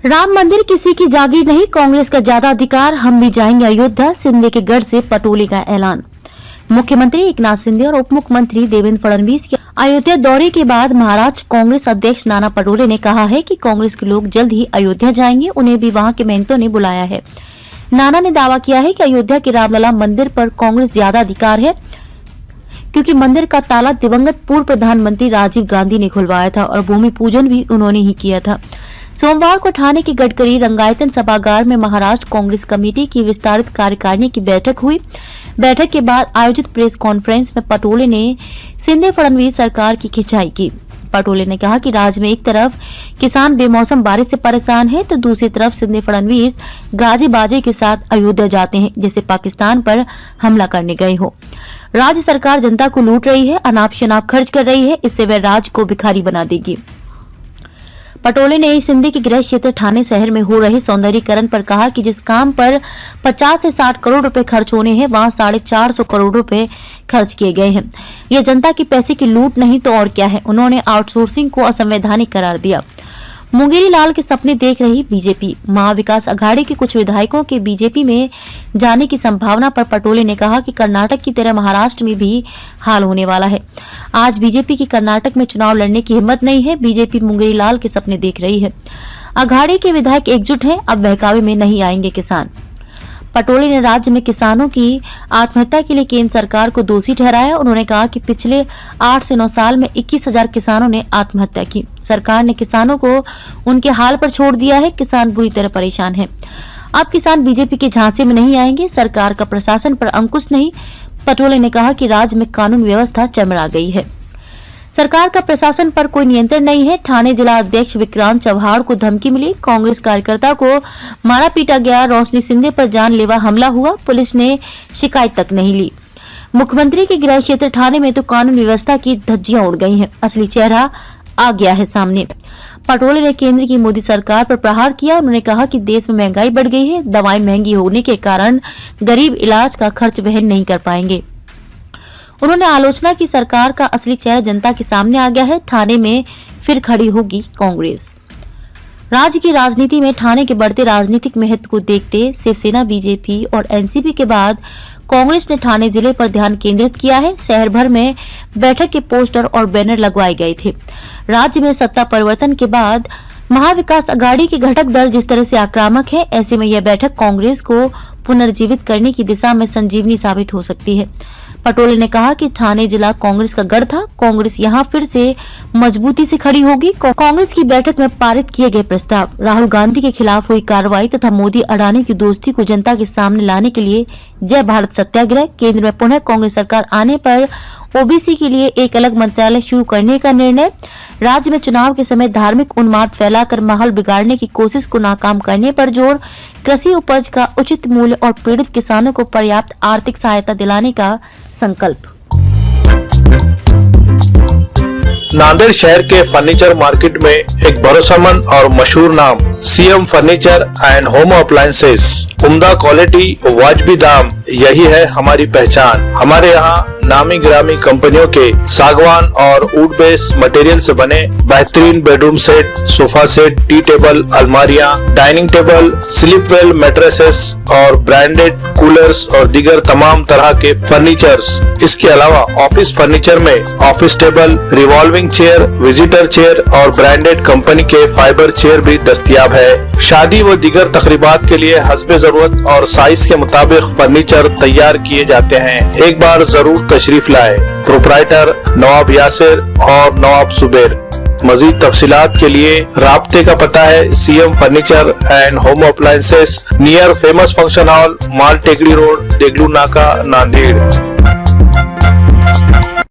राम मंदिर किसी की जागीर नहीं, कांग्रेस का ज्यादा अधिकार, हम भी जाएंगे अयोध्या, शिंदे के गढ़ से पटोले का ऐलान। मुख्यमंत्री एकनाथ शिंदे और उप मुख्यमंत्री देवेंद्र फडणवीस के अयोध्या दौरे के बाद महाराष्ट्र कांग्रेस अध्यक्ष नाना पटोले ने कहा है कि कांग्रेस के लोग जल्द ही अयोध्या जाएंगे, उन्हें भी वहां के महंतों ने बुलाया है। नाना ने दावा किया है कि अयोध्या के रामलला मंदिर पर कांग्रेस ज्यादा अधिकार है, क्योंकि मंदिर का ताला दिवंगत पूर्व प्रधानमंत्री राजीव गांधी ने खुलवाया था और भूमि पूजन भी उन्होंने ही किया था। सोमवार को ठाणे के गडकरी रंगायतन सभागार में महाराष्ट्र कांग्रेस कमेटी की विस्तारित कार्यकारिणी की बैठक हुई। बैठक के बाद आयोजित प्रेस कॉन्फ्रेंस में पटोले ने शिंदे फडणवीस सरकार की खिंचाई की। पटोले ने कहा कि राज्य में एक तरफ किसान बेमौसम बारिश से परेशान है, तो दूसरी तरफ शिंदे फडणवीस गाजे बाजे के साथ अयोध्या जाते हैं, जैसे पाकिस्तान पर हमला करने गए हो। राज्य सरकार जनता को लूट रही है, अनाप शनाप खर्च कर रही है, इससे वह राज्य को भिखारी बना देगी। पटोले ने शिंदे के गृह क्षेत्र ठाणे शहर में हो रहे सौंदर्यीकरण पर कहा कि जिस काम पर 50 से 60 करोड़ रुपए खर्च होने हैं, वहां 450 करोड़ रुपए खर्च किए गए हैं। यह जनता की पैसे की लूट नहीं तो और क्या है। उन्होंने आउटसोर्सिंग को असंवैधानिक करार दिया। मुंगेरी लाल के सपने देख रही बीजेपी। महाविकास अघाड़ी के कुछ विधायकों के बीजेपी में जाने की संभावना पर पटोले ने कहा कि कर्नाटक की तरह महाराष्ट्र में भी हाल होने वाला है। आज बीजेपी की कर्नाटक में चुनाव लड़ने की हिम्मत नहीं है। बीजेपी मुंगेरी लाल के सपने देख रही है। अघाड़ी के विधायक एकजुट हैं, अब बहकावे में नहीं आएंगे किसान। पटोले ने राज्य में किसानों की आत्महत्या के लिए केंद्र सरकार को दोषी ठहराया। उन्होंने कहा कि पिछले 8 से 9 साल में 21,000 किसानों ने आत्महत्या की। सरकार ने किसानों को उनके हाल पर छोड़ दिया है। किसान बुरी तरह परेशान है। अब किसान बीजेपी के झांसे में नहीं आएंगे। सरकार का प्रशासन पर अंकुश नहीं। पटोले ने कहा कि राज्य में कानून व्यवस्था चरमरा गई है। सरकार का प्रशासन पर कोई नियंत्रण नहीं है। ठाणे जिला अध्यक्ष विक्रांत चव्हाण को धमकी मिली। कांग्रेस कार्यकर्ता को मारा पीटा गया। रोशनी शिंदे पर जानलेवा हमला हुआ। पुलिस ने शिकायत तक नहीं ली। मुख्यमंत्री के गृह क्षेत्र ठाणे में तो कानून व्यवस्था की धज्जियां उड़ गई हैं। असली चेहरा आ गया है सामने। पटोले ने केंद्र की मोदी सरकार पर प्रहार किया। उन्होंने कहा कि देश में महंगाई बढ़ गई है। दवाएं महंगी होने के कारण गरीब इलाज का खर्च वहन नहीं कर पाएंगे। उन्होंने आलोचना की सरकार का असली चेहरा जनता के सामने आ गया है। ठाणे में फिर खड़ी होगी कांग्रेस। राज्य की राजनीति में ठाणे के बढ़ते राजनीतिक महत्व को देखते शिवसेना, बीजेपी और एनसीपी के बाद कांग्रेस ने ठाणे जिले पर ध्यान केंद्रित किया है। शहर भर में बैठक के पोस्टर और बैनर लगवाए गए थे। राज्य में सत्ता परिवर्तन के बाद महाविकास अघाड़ी के घटक दल जिस तरह से आक्रामक है, ऐसे में यह बैठक कांग्रेस को पुनर्जीवित करने की दिशा में संजीवनी साबित हो सकती है। पटोले ने कहा कि ठाणे जिला कांग्रेस का गढ़ था। कांग्रेस यहां फिर से मजबूती से खड़ी होगी। कांग्रेस की बैठक में पारित किए गए प्रस्ताव, राहुल गांधी के खिलाफ हुई कार्रवाई तथा मोदी अडानी की दोस्ती को जनता के सामने लाने के लिए जय भारत सत्याग्रह, केंद्र में पुनः कांग्रेस सरकार आने पर ओबीसी के लिए एक अलग मंत्रालय शुरू करने का निर्णय, राज्य में चुनाव के समय धार्मिक उन्माद फैलाकर माहौल बिगाड़ने की कोशिश को नाकाम करने पर जोर, कृषि उपज का उचित मूल्य और पीड़ित किसानों को पर्याप्त आर्थिक सहायता दिलाने का संकल्प। नांदेड़ शहर के फर्नीचर मार्केट में एक भरोसेमंद और मशहूर नाम CM furniture and home appliances. उम्दा क्वालिटी, वाजबी दाम, यही है हमारी पहचान। हमारे यहाँ नामी गिरामी कंपनियों के सागवान और वुड बेस्ड मटेरियल से बने बेहतरीन bedroom set, sofa set, tea table, अलमारियाँ, dining table, sleep well mattresses और ब्रांडेड कूलर्स और दीगर तमाम तरह के फर्नीचर्स। इसके अलावा ऑफिस फर्नीचर में office table, revolving chair, visitor chair और ब्रांडेड कंपनी के फाइबर चेयर भी दस्तयाब है। शादी व दीगर तकरीबात के लिए हस्बे जरूरत और साइज के मुताबिक फर्नीचर तैयार किए जाते हैं। एक बार जरूर तशरीफ लाए। प्रोप्राइटर नवाब यासिर और नवाब सुबेर। मजीद तफसीलात के लिए राब्ते का पता है CM furniture and home appliances, near famous function hall, Mal Tekdi road, Deglur नाका, नांदेड़।